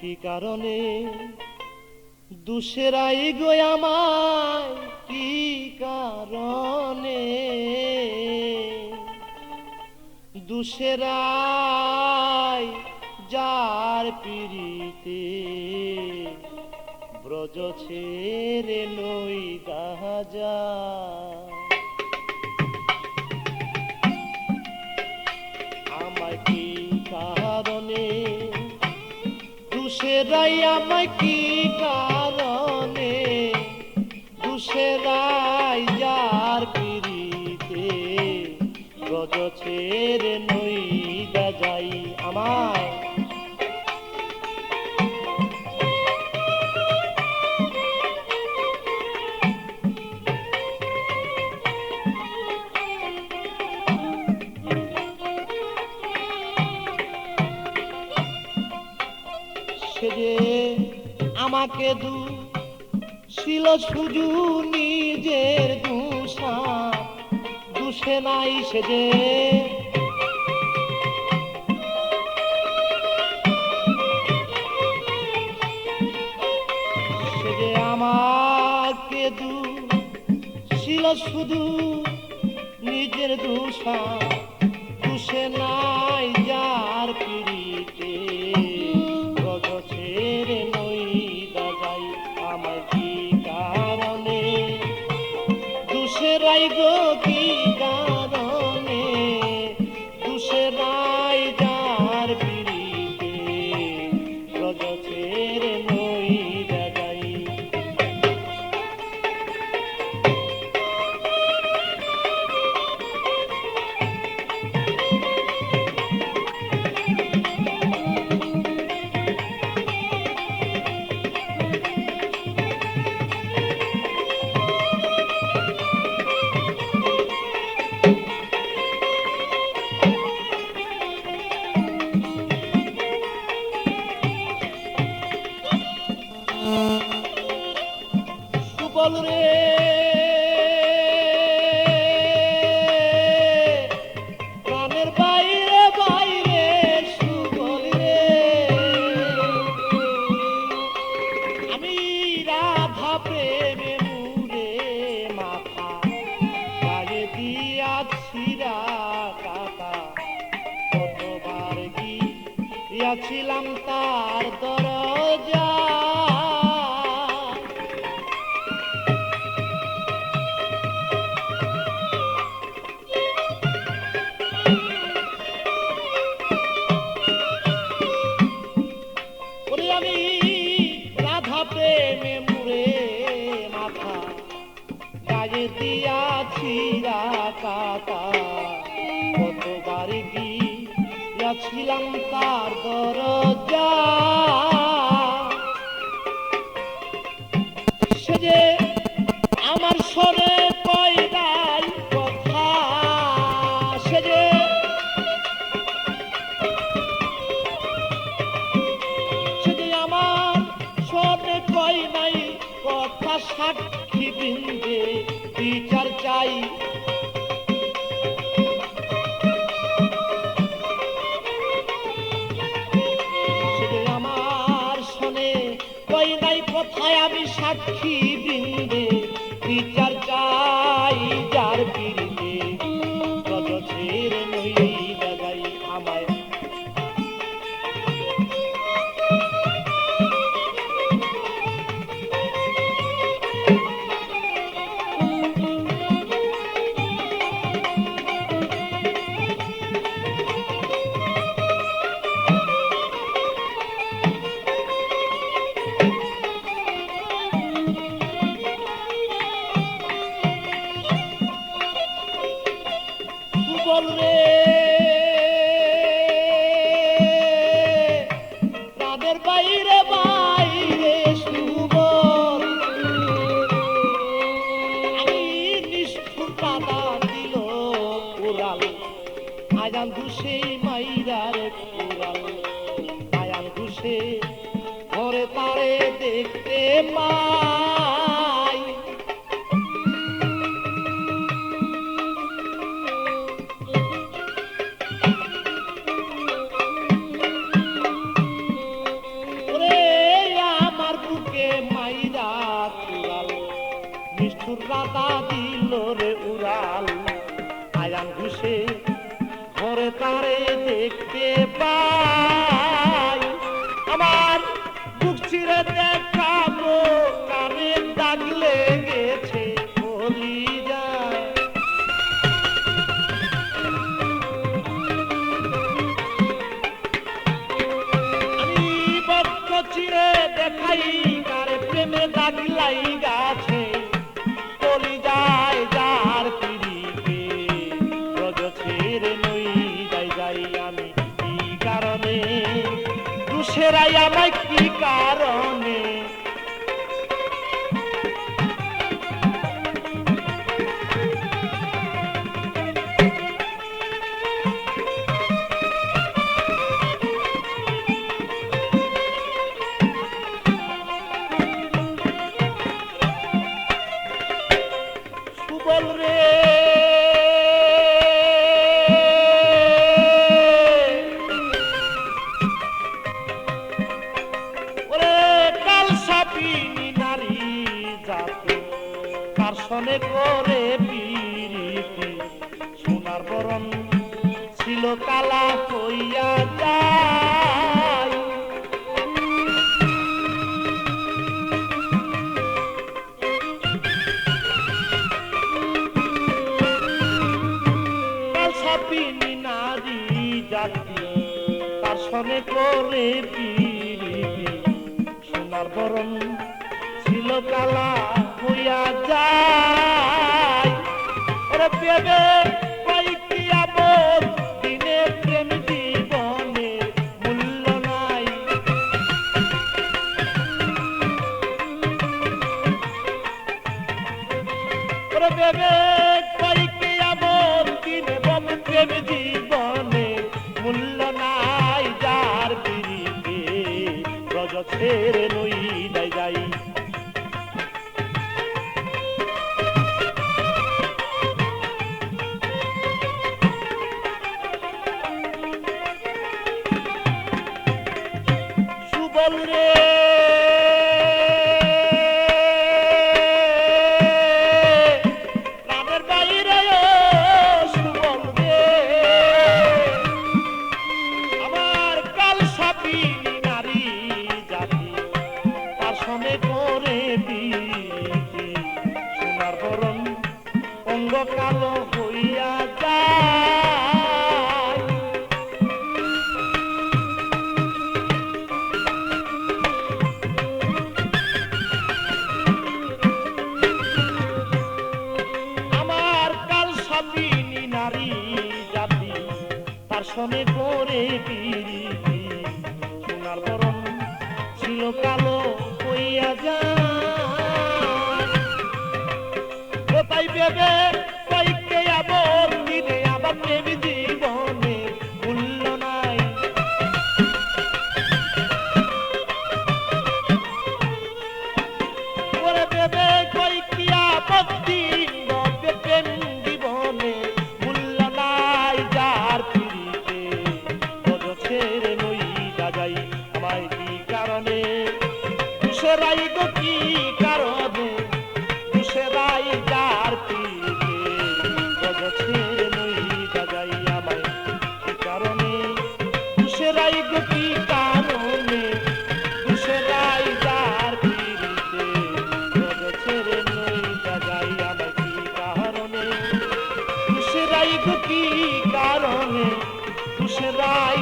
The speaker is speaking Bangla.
কি কারণে দুসরাই গো আমায় কি কারণে দুসরাই যার পিরিতে ব্রজ ছেড়ে লই দাজা আমায় কি কারণে দুসরাই আমায় কি কারণে দুসরাই যার পিরিতে ব্রজ ছেড়ে লই দাজাই আমায় যে আমাকে ছিল শুধু নিজের দুষা দুষে নাই সে যে আমাকে ছিল শুধু নিজের দুষা দুষে নাই যার পিড়িতে দুসরাই গো কি কারণে দুসরাই যার পিড়িতে ব্রজ ছেড়ে লই দাজাই সুবল রে প্রাণের বাইরে বাইরে সুবল রে আমি রাধা প্রেমে মুরে মাথা গায়ে দিয়াছি কাকা কতবার গিয়াছিলাম তার দরজা আমি রাধা প্রেমে মুরে মাথা গায়ে দিয়াছি কাকা কতবার গিয়াছিলাম তার দরজা সে যে আমার শোনে কয়দাই কথা সে যে কই নাই কথা সাক্ষী বৃন্দে বিচার চাই আমার শোনে কই নাই কথায় আমি সাক্ষী বৃন্দে বিচার চাই যার পিড়িতে ব্রজ ছেড়ে লই দাজাই আমায় সুবল রে প্রাণের বাইরে বাইরে সুবল আমি নিষ্ঠুর কাদা দিল উড়াল আয়ান দুষে মাইরার উড়াল আয়ান দুষে ঘরে তারে দেখতে পাই ওরে রাতা দিল রে উড়াল আয়ান ঘুষে ঘরে তারে দেখতে পাই আমার বুক চিরে দেখাবো কানে দাগ লেগেছে বলি যায় আমি বক্ষ চিরে দেখাই কারে প্রেমে দাগ লাইগাছে বলি যায় যার পিড়িতে রজ ছেড়ে নই যাই আমি কি কারণে দুসেরাই আমায় কি কারণে সুবল রে সনে করে পিরিতি সোনার বরণ ছিল কালা হইয়া যায় কাল সাপিনী নারী জাতি তার সনে করে পিরিতি সোনার বরণ ছিল কালা হইয়া যায় ওরে পেবে কয়েকটি আমল দিনে প্রেম জীবনে মূল্য নাই ওরে পেবে কয়েকটি আমল দিনে বলে প্রেম জীবনে মূল্য নাই যার পিড়িতে রজ ছেড়ে নই যাই সুবল রে প্রাণের বাইরে সুবল রে আমার কাল সাপিনী নারী জাতি তার সঙ্গে করে প্রীতি সোনার বরণ অঙ্গ কালো হইয়া যায় সনে করে পিরিতি সোনার বরণ ছিল কালো হইয়া যায় তাই ভেবে কয়েককে আবার দিনে আবার প্রেম জীবনে মূল্য নাই ওরে ভেবে কয়েকটি আপত্তি প্রেম জীবনে মূল্য নাই যার ছেড়ে নই যাই আমায় কি কারণে দুসেরাই গো কি কারণে দুসেরাই যার পিড়িতে রজ ছেড়ে নই যাই আমায় কি কারণে দুসেরাই গো কি কারণে দুসেরাই যার পিড়িতে রজ ছেড়ে নই যাই আমায় কি কারণে দুসেরাই গো কি কারণে দুসেরাই